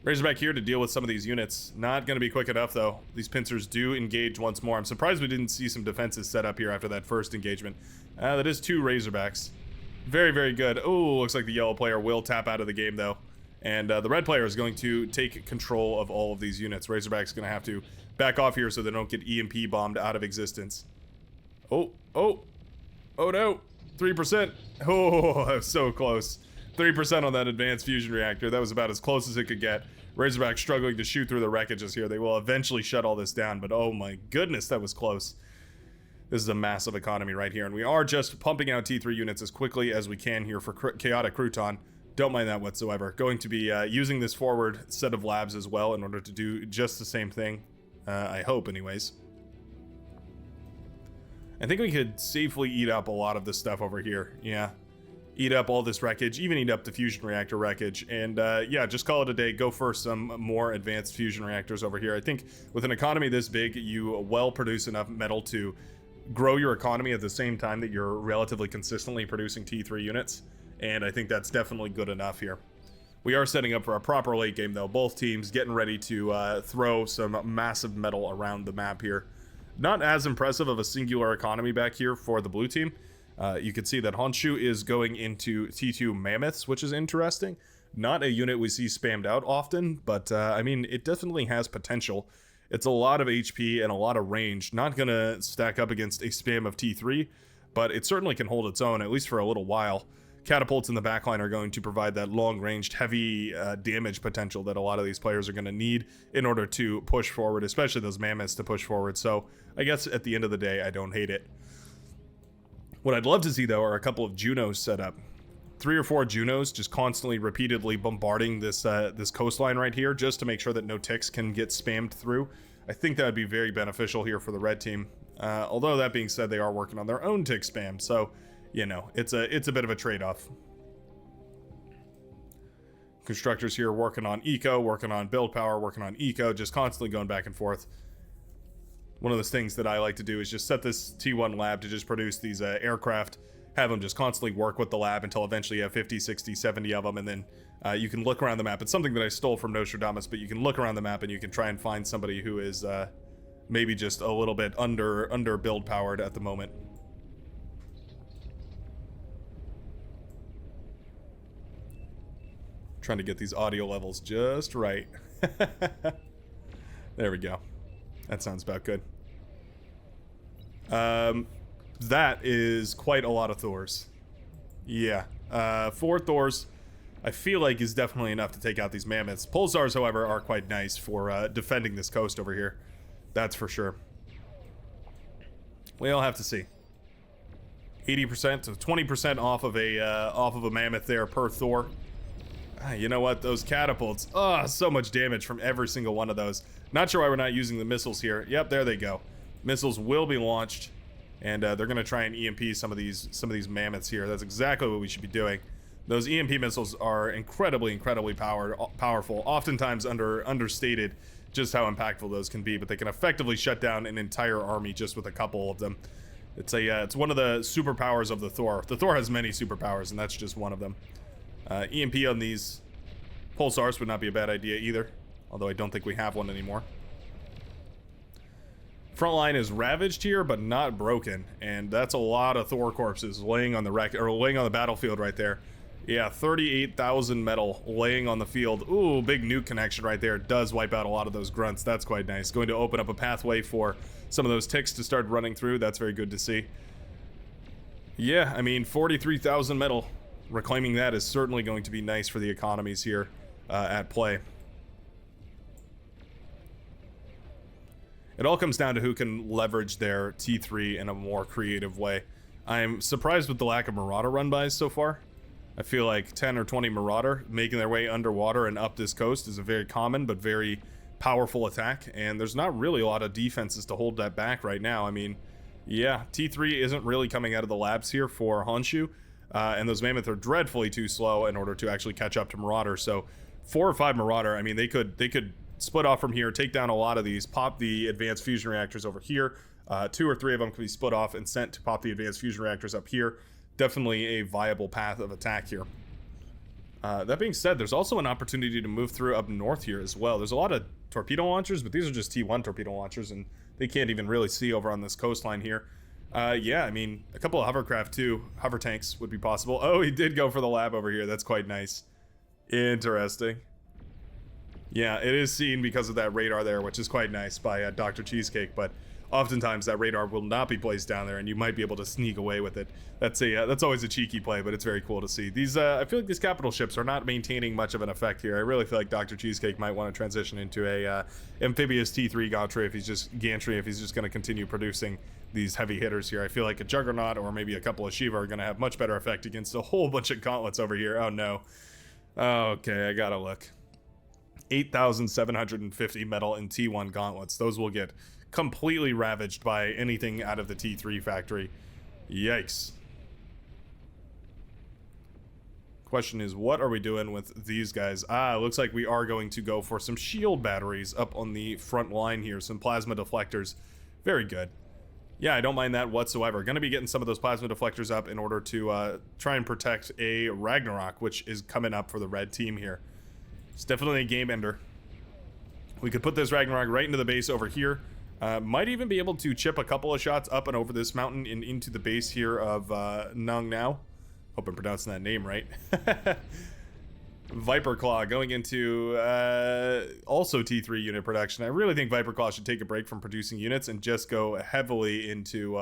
Speaker 1: Razorback here to deal with some of these units. Not going to be quick enough, though. These pincers do engage once more. I'm surprised we didn't see some defenses set up here after that first engagement. That is 2 Razorbacks. Very, very good. Oh, looks like the yellow player will tap out of the game, though. And the red player is going to take control of all of these units. Razorback's going to have to back off here so they don't get EMP bombed out of existence. Oh no. 3%. Oh, so close. 3% on that advanced fusion reactor. That was about as close as it could get. Razorback struggling to shoot through the wreckages here. They will eventually shut all this down, but oh my goodness, that was close. This is a massive economy right here, and we are just pumping out T3 units as quickly as we can here for Chaotic Crouton. Don't mind that whatsoever. Going to be using this forward set of labs as well in order to do just the same thing. I hope, anyways. I think we could safely eat up a lot of this stuff over here. Yeah. Eat up all this wreckage, even eat up the fusion reactor wreckage, and yeah, just call it a day. Go for some more advanced fusion reactors over here. I think with an economy this big, you well produce enough metal to grow your economy at the same time that you're relatively consistently producing T3 units, and I think that's definitely good enough here. We are setting up for a proper late game, though. Both teams getting ready to throw some massive metal around the map here. Not as impressive of a singular economy back here for the blue team. You can see that Honshu is going into T2 Mammoths, which is interesting. Not a unit we see spammed out often, but I mean, it definitely has potential. It's a lot of HP and a lot of range. Not going to stack up against a spam of T3, but it certainly can hold its own, at least for a little while. Catapults in the backline are going to provide that long-ranged, heavy damage potential that a lot of these players are going to need in order to push forward, especially those Mammoths to push forward. So I guess at the end of the day, I don't hate it. What I'd love to see, though, are a couple of Junos set up. 3 or 4 Junos just constantly, repeatedly bombarding this this coastline right here, just to make sure that no ticks can get spammed through. I think that would be very beneficial here for the red team. Although that being said, they are working on their own tick spam, so you know, it's a bit of a trade-off. Constructors here working on eco, working on build power, working on eco, just constantly going back and forth. One of those things that I like to do is just set this T1 lab to just produce these aircraft, have them just constantly work with the lab until eventually you have 50, 60, 70 of them, and then you can look around the map. It's something that I stole from Nostradamus, but you can look around the map and you can try and find somebody who is maybe just a little bit under build powered at the moment. Trying to get these audio levels just right. There we go. That sounds about good. That is quite a lot of Thors. Yeah. 4 Thors, I feel like, is definitely enough to take out these Mammoths. Pulsars, however, are quite nice for defending this coast over here. That's for sure. We'll have to see. 80% to 20% off of a Mammoth there per Thor. You know what? Those catapults. Oh, so much damage from every single one of those. Not sure why we're not using the missiles here. Yep, there they go. Missiles will be launched, and they're going to try and EMP some of these Mammoths here. That's exactly what we should be doing. Those EMP missiles are incredibly powerful. Oftentimes understated just how impactful those can be, but they can effectively shut down an entire army just with a couple of them. It's one of the superpowers of the Thor. The Thor has many superpowers, and that's just one of them. EMP on these pulsars would not be a bad idea either, although I don't think we have one anymore. Front line is ravaged here, but not broken, and that's a lot of Thor corpses laying on the laying on the battlefield right there. Yeah, 38,000 metal laying on the field. Ooh, big nuke connection right there. Does wipe out a lot of those grunts. That's quite nice. Going to open up a pathway for some of those ticks to start running through. That's very good to see. Yeah, I mean, 43,000 metal. Reclaiming that is certainly going to be nice for the economies here at play. It all comes down to who can leverage their T3 in a more creative way. I'm surprised with the lack of Marauder run-bys so far. I feel like 10 or 20 Marauder making their way underwater and up this coast is a very common but very powerful attack, and there's not really a lot of defenses to hold that back right now. I mean, yeah, T3 isn't really coming out of the labs here for Honshu. And those Mammoth are dreadfully too slow in order to actually catch up to Marauder. So 4 or 5 Marauder, I mean, they could split off from here, take down a lot of these, pop the advanced fusion reactors over here. 2 or 3 of them can be split off and sent to pop the advanced fusion reactors up here. Definitely a viable path of attack here. That being said, there's also an opportunity to move through up north here as well. There's a lot of torpedo launchers, but these are just T1 torpedo launchers, and they can't even really see over on this coastline here. Yeah, I mean, a couple of hovercraft too. Hover tanks would be possible. Oh, he did go for the lab over here. That's quite nice. Interesting. Yeah, it is seen because of that radar there, which is quite nice by Dr. Cheesecake, but oftentimes that radar will not be placed down there, and you might be able to sneak away with it. That's always a cheeky play, but it's very cool to see. These, I feel like these capital ships are not maintaining much of an effect here. I really feel like Dr. Cheesecake might want to transition into a amphibious T3 gantry if he's just going to continue producing these heavy hitters here. I feel like a Juggernaut or maybe a couple of Shiva are going to have much better effect against a whole bunch of gauntlets over here. Oh no. Okay, I gotta look. 8,750 metal in T1 gauntlets. Those will get completely ravaged by anything out of the T3 factory. Yikes. Question is, what are we doing with these guys? Looks like we are going to go for some shield batteries up on the front line here. Some plasma deflectors. Very good. Yeah, I don't mind that whatsoever. Going to be getting some of those plasma deflectors up in order to try and protect a Ragnarok, which is coming up for the red team here. It's definitely a game ender. We could put this Ragnarok right into the base over here. Might even be able to chip a couple of shots up and over this mountain and into the base here of Nung Now. Hope I'm pronouncing that name right. Viper Claw going into also T3 unit production. I really think Viper Claw should take a break from producing units and just go heavily into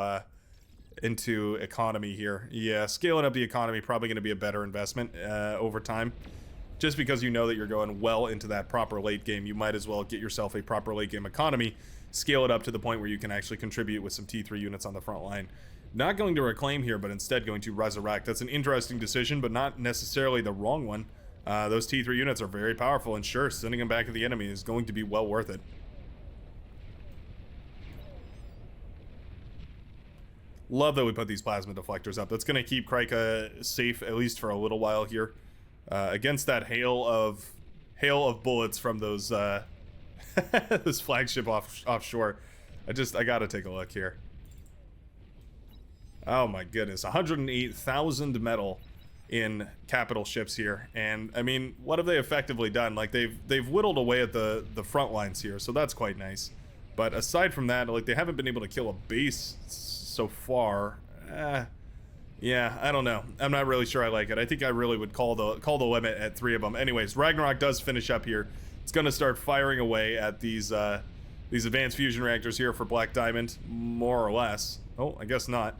Speaker 1: economy here. Yeah, scaling up the economy probably going to be a better investment over time. Just because you know that you're going well into that proper late game, you might as well get yourself a proper late game economy, scale it up to the point where you can actually contribute with some T3 units on the front line. Not going to reclaim here, but instead going to resurrect. That's an interesting decision, but not necessarily the wrong one. Those T3 units are very powerful, and sure, sending them back to the enemy is going to be well worth it. Love that we put these plasma deflectors up. That's going to keep Krika safe, at least for a little while here. Against that hail of bullets from those this flagship offshore. I gotta take a look here. Oh my goodness, 108,000 metal in capital ships here, and I mean, what have they effectively done? Like they've whittled away at the front lines here, so that's quite nice. But aside from that, like they haven't been able to kill a base so far. Yeah, I don't know. I'm not really sure I like it. I think I really would call the limit at 3 of them. Anyways, Ragnarok does finish up here. It's going to start firing away at these advanced fusion reactors here for Black Diamond, more or less. Oh, I guess not.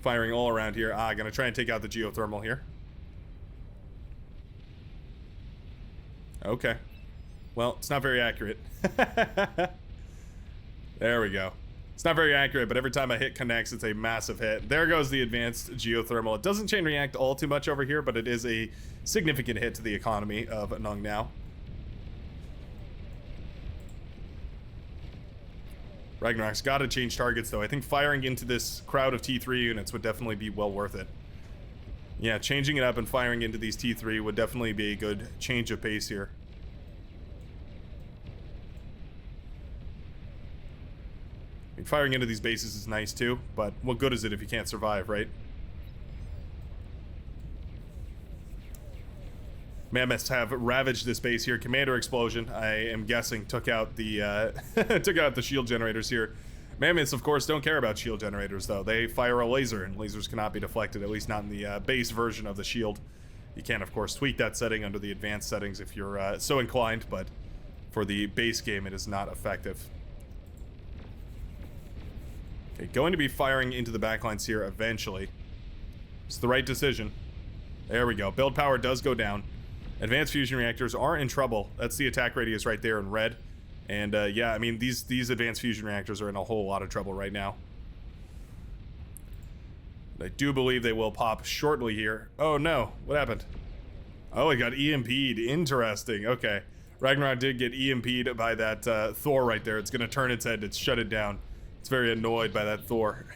Speaker 1: Firing all around here. Going to try and take out the geothermal here. Okay. Well, it's not very accurate. There we go. It's not very accurate, but every time a hit connects, it's a massive hit. There goes the advanced geothermal. It doesn't chain react all too much over here, but it is a significant hit to the economy of Nung Now. Ragnarok's got to change targets, though. I think firing into this crowd of T3 units would definitely be well worth it. Yeah, changing it up and firing into these T3 would definitely be a good change of pace here. I mean, firing into these bases is nice too, but what good is it if you can't survive, right? Mammoths have ravaged this base here. Commander explosion, I am guessing, took out the took out the shield generators here. Mammoths, of course, don't care about shield generators, though. They fire a laser, and lasers cannot be deflected, at least not in the base version of the shield. You can, of course, tweak that setting under the advanced settings if you're so inclined, but for the base game, it is not effective. Okay, going to be firing into the backlines here eventually. It's the right decision. There we go. Build power does go down. Advanced fusion reactors are in trouble. That's the attack radius right there in red. And yeah, I mean, these advanced fusion reactors are in a whole lot of trouble right now. I do believe they will pop shortly here. Oh no, what happened? Oh, it got EMP'd. Interesting. Okay. Ragnarok did get EMP'd by that Thor right there. It's going to turn its head to shut it down. It's very annoyed by that Thor.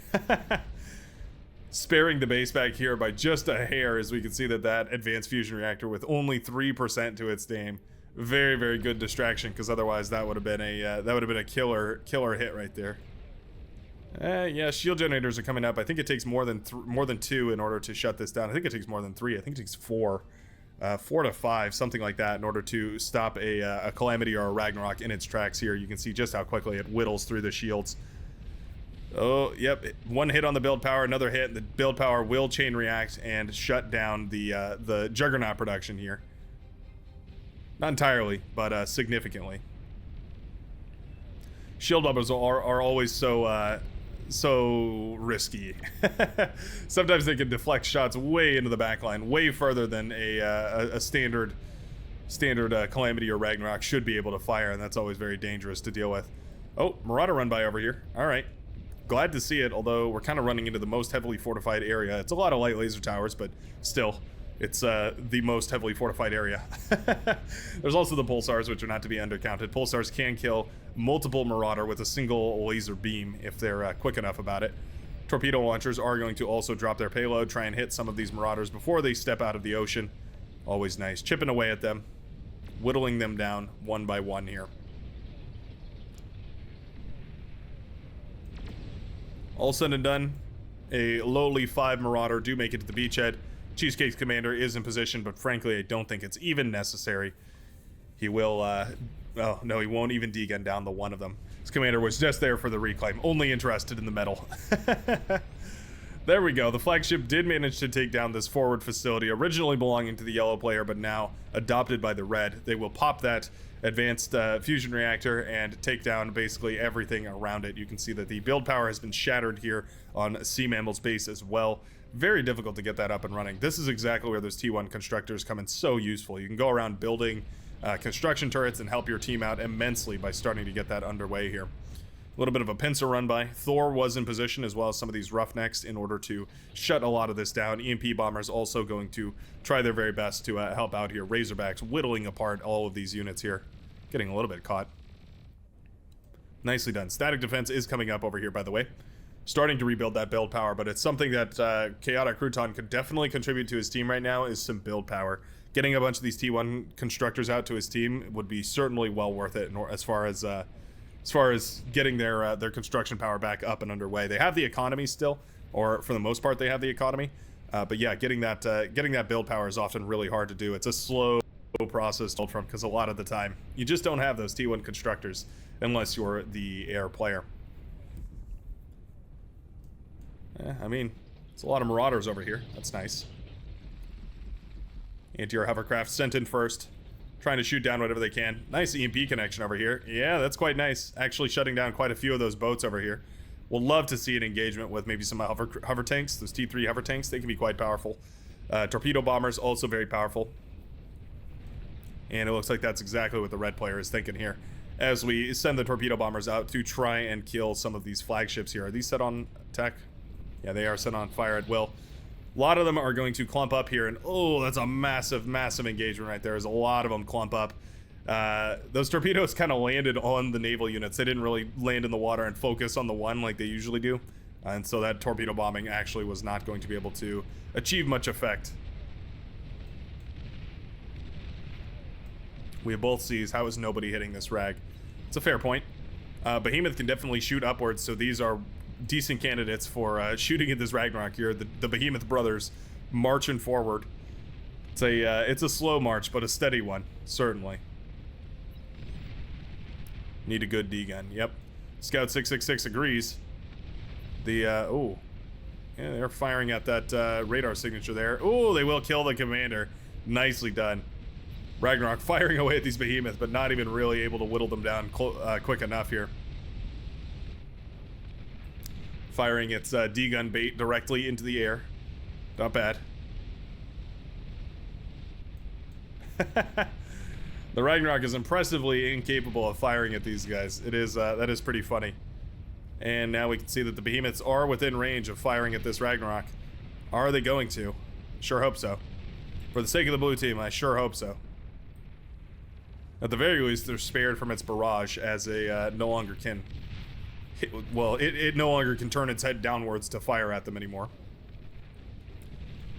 Speaker 1: Sparing the base back here by just a hair, as we can see that advanced fusion reactor with only 3% to its name. Very, very good distraction, because otherwise that would have been a killer hit right there. Yeah, shield generators are coming up. I think it takes more than 2 in order to shut this down. I think it takes more than 3. I think it takes 4. 4 to 5, something like that, in order to stop a Calamity or a Ragnarok in its tracks here. You can see just how quickly it whittles through the shields. Oh, yep. One hit on the build power, another hit. The build power will chain react and shut down the Juggernaut production here. Not entirely, but significantly. Shield bubbles are always so risky. Sometimes they can deflect shots way into the backline, way further than a standard Calamity or Ragnarok should be able to fire, and that's always very dangerous to deal with. Oh, Marauder run by over here. All right. Glad to see it, although we're kind of running into the most heavily fortified area. It's a lot of light laser towers, but still, it's the most heavily fortified area. There's also the pulsars, which are not to be undercounted. Pulsars can kill multiple Marauder with a single laser beam if they're quick enough about it. Torpedo launchers are going to also drop their payload, try and hit some of these Marauders before they step out of the ocean. Always nice. Chipping away at them, whittling them down one by one here. All said and done, a lowly 5 Marauder do make it to the beachhead. Cheesecake's commander is in position, but frankly, I don't think it's even necessary. He will Oh, no, he won't even degen down the one of them. His commander was just there for the reclaim, only interested in the metal. There we go. The flagship did manage to take down this forward facility, originally belonging to the yellow player, but now adopted by the red. They will pop that advanced fusion reactor and take down basically everything around it. You can see that the build power has been shattered here on Sea Mammal's base as well. Very difficult to get that up and running. This is exactly where those T1 constructors come in so useful. You can go around building construction turrets and help your team out immensely by starting to get that underway here. A little bit of a pincer run by. Thor was in position as well as some of these roughnecks in order to shut a lot of this down. EMP bombers also going to try their very best to help out here. Razorbacks whittling apart all of these units here. Getting a little bit caught. Nicely done. Static defense is coming up over here, by the way. Starting to rebuild that build power, but it's something that Chaotic Crouton could definitely contribute to his team right now is some build power. Getting a bunch of these T1 constructors out to his team would be certainly well worth it as far as getting their construction power back up and underway. They have the economy still, or for the most part they have the economy. But yeah, getting that build power is often really hard to do. It's a slow process to build from because a lot of the time you just don't have those T1 constructors unless you're the air player. I mean, it's a lot of marauders over here. That's nice. Anti-air hovercraft sent in first. Trying to shoot down whatever they can. Nice EMP connection over here. Yeah, that's quite nice. Actually shutting down quite a few of those boats over here. We'll love to see an engagement with maybe some hover tanks. Those T3 hover tanks, they can be quite powerful. Torpedo bombers, also very powerful. And it looks like that's exactly what the red player is thinking here. As we send the torpedo bombers out to try and kill some of these flagships here. Are these set on tech? Yeah, they are set on fire at will. A lot of them are going to clump up here, and oh, that's a massive, massive engagement right there. There's a lot of them clump up. Those torpedoes kind of landed on the naval units. They didn't really land in the water and focus on the one like they usually do. And so that torpedo bombing actually was not going to be able to achieve much effect. We have both C's. How is nobody hitting this rag? It's a fair point. Behemoth can definitely shoot upwards, so these are decent candidates for shooting at this Ragnarok here. The Behemoth brothers marching forward. It's a slow march, but a steady one, certainly. Need a good D-gun. Yep. Scout 666 agrees. Oh. Yeah, they're firing at that radar signature there. Oh, they will kill the commander. Nicely done. Ragnarok firing away at these Behemoths, but not even really able to whittle them down quick enough here. Firing its D-gun bait directly into the air. Not bad. The Ragnarok is impressively incapable of firing at these guys. It is that is pretty funny. And now we can see that the Behemoths are within range of firing at this Ragnarok. Are they going to? Sure hope so. For the sake of the blue team, I sure hope so. At the very least, they're spared from its barrage as a no longer can... It no longer can turn its head downwards to fire at them anymore.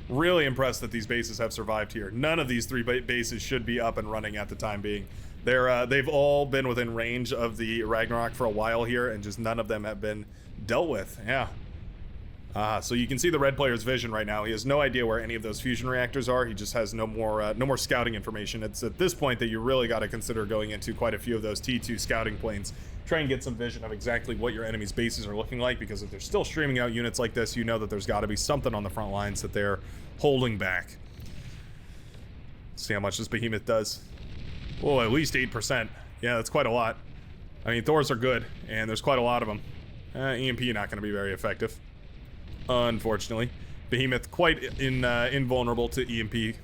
Speaker 1: Really impressed that these bases have survived here. None of these three bases should be up and running at the time being. They've all been within range of the Ragnarok for a while here, and just none of them have been dealt with. Yeah. So you can see the red player's vision right now. He has no idea where any of those fusion reactors are. He just has no more scouting information. It's at this point that you really got to consider going into quite a few of those T2 scouting planes. Try and get some vision of exactly what your enemy's bases are looking like, because if they're still streaming out units like this, you know that there's got to be something on the front lines that they're holding back. See how much this Behemoth does. Oh, at least 8%. Yeah, that's quite a lot. I mean, Thors are good, and there's quite a lot of them. EMP not going to be very effective. Unfortunately, Behemoth quite invulnerable to EMP.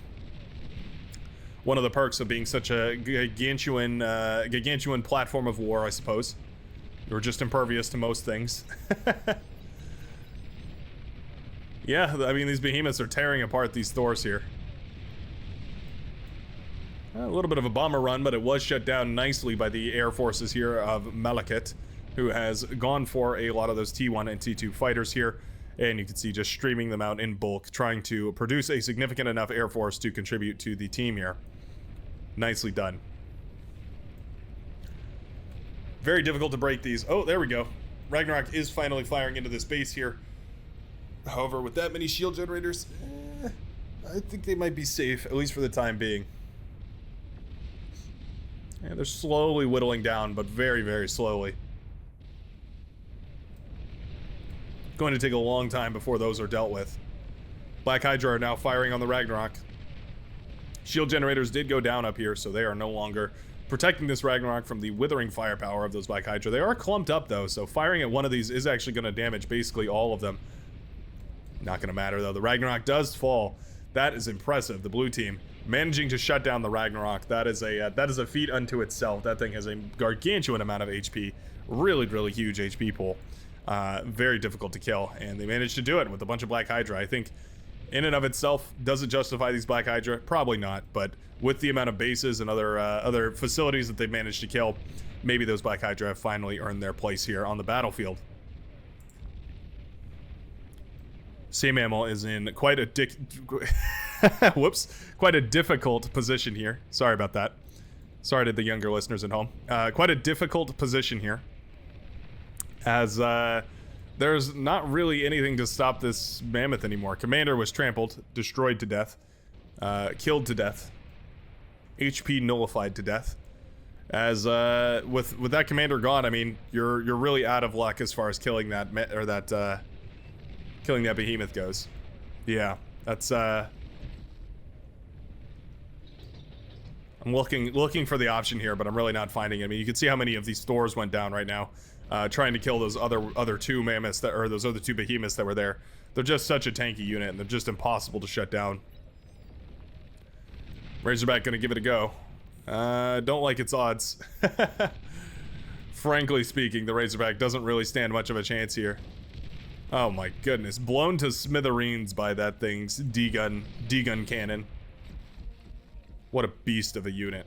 Speaker 1: One of the perks of being such a gargantuan platform of war, I suppose. You're just impervious to most things. Yeah, I mean, these Behemoths are tearing apart these Thors here. A little bit of a bomber run, but it was shut down nicely by the air forces here of Malekith, who has gone for a lot of those T1 and T2 fighters here. And you can see just streaming them out in bulk, trying to produce a significant enough air force to contribute to the team here. Nicely done. Very difficult to break these. Oh, there we go. Ragnarok is finally firing into this base here. However, with that many shield generators, I think they might be safe, at least for the time being. And they're slowly whittling down, but very, very slowly. Going to take a long time before those are dealt with. Black Hydra are now firing on the Ragnarok. Shield generators did go down up here, so they are no longer protecting this Ragnarok from the withering firepower of those Black Hydra. They are clumped up, though, so firing at one of these is actually going to damage basically all of them. Not going to matter, though. The Ragnarok does fall. That is impressive. The blue team managing to shut down the Ragnarok. That is a feat unto itself. That thing has a gargantuan amount of HP. Really, really huge HP pool. Very difficult to kill, and they managed to do it with a bunch of Black Hydra. I think in and of itself, does it justify these Black Hydra? Probably not, but with the amount of bases and other facilities that they've managed to kill, maybe those Black Hydra have finally earned their place here on the battlefield. Sea Mammal is in quite a quite a difficult position here. Sorry about that. Sorry to the younger listeners at home. Quite a difficult position here, as there's not really anything to stop this mammoth anymore. Commander was trampled, destroyed to death, killed to death, HP nullified to death. As with that commander gone, I mean, you're really out of luck as far as killing that killing that behemoth goes. Yeah, that's I'm looking for the option here, but I'm really not finding it. I mean, you can see how many of these Thors went down right now. Trying to kill those other two mammoths or those other two behemoths that were there. They're just such a tanky unit, and they're just impossible to shut down. Razorback gonna give it a go. Don't like its odds. Frankly speaking, the Razorback doesn't really stand much of a chance here. Oh my goodness, blown to smithereens by that thing's D-gun cannon. What a beast of a unit.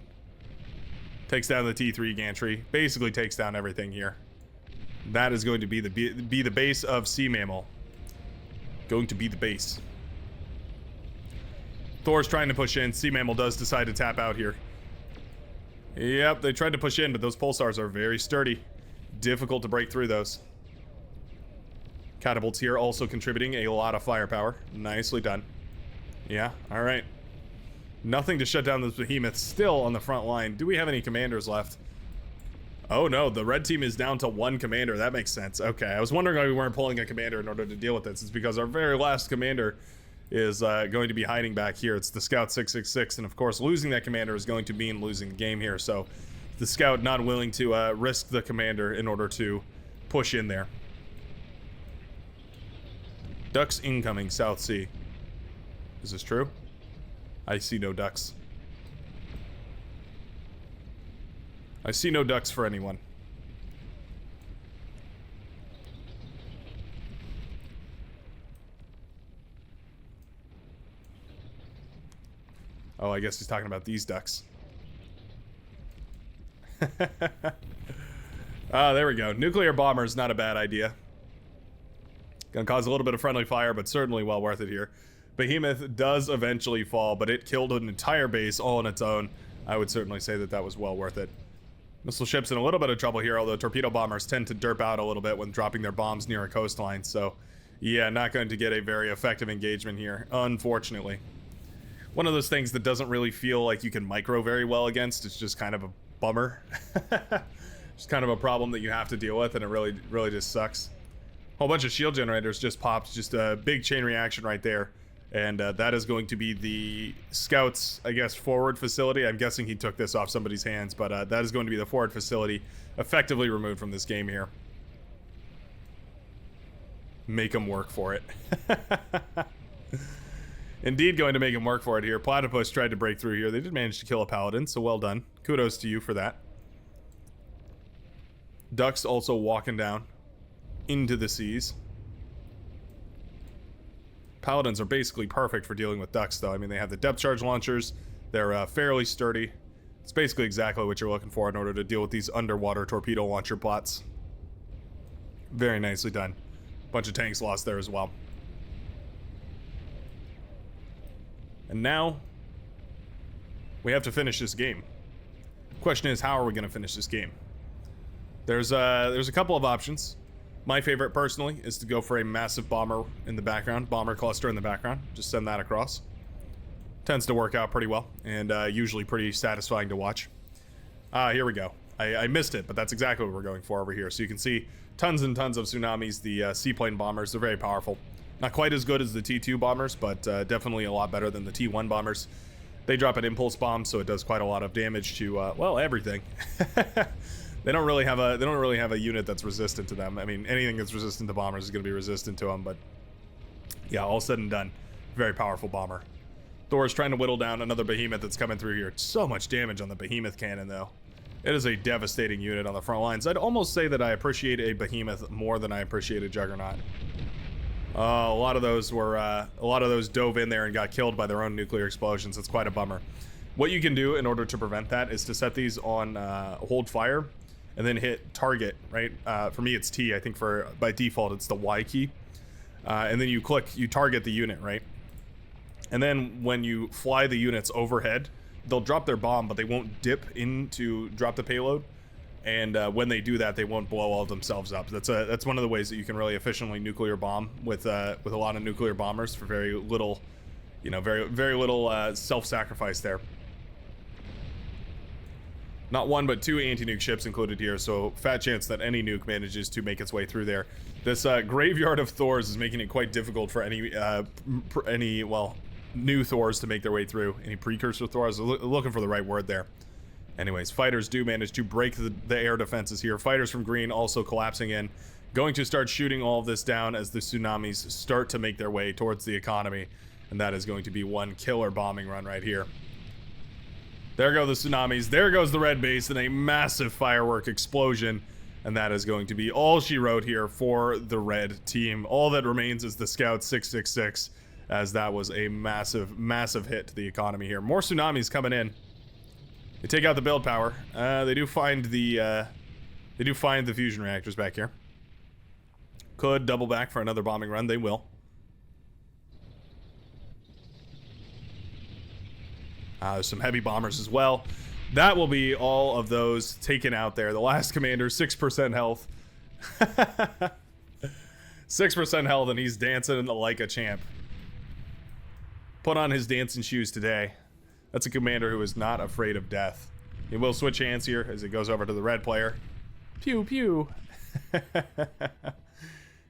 Speaker 1: Takes down the T3 gantry, basically takes down everything here. That is going to be the base of Sea Mammal. Going to be the base. Thor's trying to push in. Sea Mammal does decide to tap out here. Yep, they tried to push in, but those pulsars are very sturdy. Difficult to break through those. Catapults here also contributing a lot of firepower. Nicely done. Yeah, alright. Nothing to shut down those behemoths. Still on the front line. Do we have any commanders left? Oh no, the red team is down to one commander. That makes sense. Okay, I was wondering why we weren't pulling a commander in order to deal with this. It's because our very last commander is going to be hiding back here. It's the Scout 666, and of course losing that commander is going to mean losing the game here. So the Scout not willing to risk the commander in order to push in there. Ducks incoming, South Sea. Is this true? I see no ducks. I see no ducks for anyone. Oh, I guess he's talking about these ducks. Ah, there we go. Nuclear bomber is not a bad idea. Gonna cause a little bit of friendly fire, but certainly well worth it here. Behemoth does eventually fall, but it killed an entire base all on its own. I would certainly say that that was well worth it. Missile ship's in a little bit of trouble here, although torpedo bombers tend to derp out a little bit when dropping their bombs near a coastline. So, yeah, not going to get a very effective engagement here, unfortunately. One of those things that doesn't really feel like you can micro very well against. It's just kind of a bummer. It's kind of a problem that you have to deal with, and it really just sucks. Whole bunch of shield generators just popped, just a big chain reaction right there. And that is going to be the Scouts, I guess, forward facility. I'm guessing he took this off somebody's hands, but that is going to be the forward facility effectively removed from this game here. Make them work for it. Indeed going to make him work for it here. Platypus tried to break through here. They did manage to kill a paladin, so well done. Kudos to you for that. Ducks also walking down into the seas. Paladins are basically perfect for dealing with ducks, though. I mean, they have the depth charge launchers. They're fairly sturdy. It's basically exactly what you're looking for in order to deal with these underwater torpedo launcher bots. Very nicely done. Bunch of tanks lost there as well. And now we have to finish this game. Question is, how are we going to finish this game? There's a couple of options. My favorite, personally, is to go for a massive bomber in the background, bomber cluster in the background. Just send that across. Tends to work out pretty well, and usually pretty satisfying to watch. Ah, here we go. I missed it, but that's exactly what we're going for over here. So you can see tons and tons of tsunamis. The seaplane bombers, they're very powerful. Not quite as good as the T2 bombers, but definitely a lot better than the T1 bombers. They drop an impulse bomb, so it does quite a lot of damage to well, everything. They don't really have a unit that's resistant to them. I mean, anything that's resistant to bombers is going to be resistant to them, but yeah, all said and done, very powerful bomber. Thors trying to whittle down another behemoth that's coming through here. So much damage on the behemoth cannon, though. It is a devastating unit on the front lines. I'd almost say that I appreciate a behemoth more than I appreciate a juggernaut. A lot of those dove in there and got killed by their own nuclear explosions. It's quite a bummer. What you can do in order to prevent that is to set these on hold fire and then hit target, right? For me, it's T. I think by default, it's the Y key. And then you target the unit, right? And then when you fly the units overhead, they'll drop their bomb, but they won't dip in to drop the payload. And when they do that, they won't blow all of themselves up. That's one of the ways that you can really efficiently nuclear bomb with a lot of nuclear bombers for very little, very little self-sacrifice there. Not one, but two anti-nuke ships included here, so fat chance that any nuke manages to make its way through there. This graveyard of Thors is making it quite difficult for any new Thors to make their way through. Any precursor Thors? Looking for the right word there. Anyways, fighters do manage to break the air defenses here. Fighters from green also collapsing in. Going to start shooting all of this down as the tsunamis start to make their way towards the economy. And that is going to be one killer bombing run right here. There go the tsunamis. There goes the red base in a massive firework explosion. And that is going to be all she wrote here for the red team. All that remains is the Scout 666, as that was a massive, massive hit to the economy here. More tsunamis coming in. They take out the build power. They do find the fusion reactors back here. Could double back for another bombing run. They will. There's some heavy bombers as well. That will be all of those taken out there. The last commander, 6% health. 6% health, and he's dancing like a champ. Put on his dancing shoes today. That's a commander who is not afraid of death. He will switch hands here as it goes over to the red player. Pew, pew.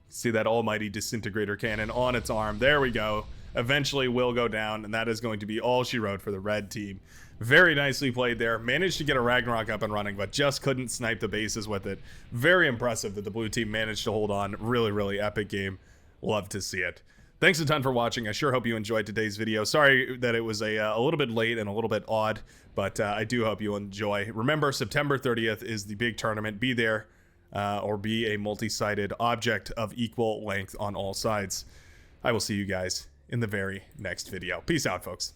Speaker 1: See that almighty disintegrator cannon on its arm. There we go. Eventually will go down, and that is going to be all she wrote for the red team. Very nicely played there. Managed to get a Ragnarok up and running, but just couldn't snipe the bases with it. Very impressive that the blue team managed to hold on. Really, really epic game. Love to see it. Thanks a ton for watching. I sure hope you enjoyed today's video. Sorry that it was a little bit late and a little bit odd, but I do hope you enjoy. Remember, September 30th is the big tournament. Be there or be a multi-sided object of equal length on all sides. I will see you guys in the very next video. Peace out, folks.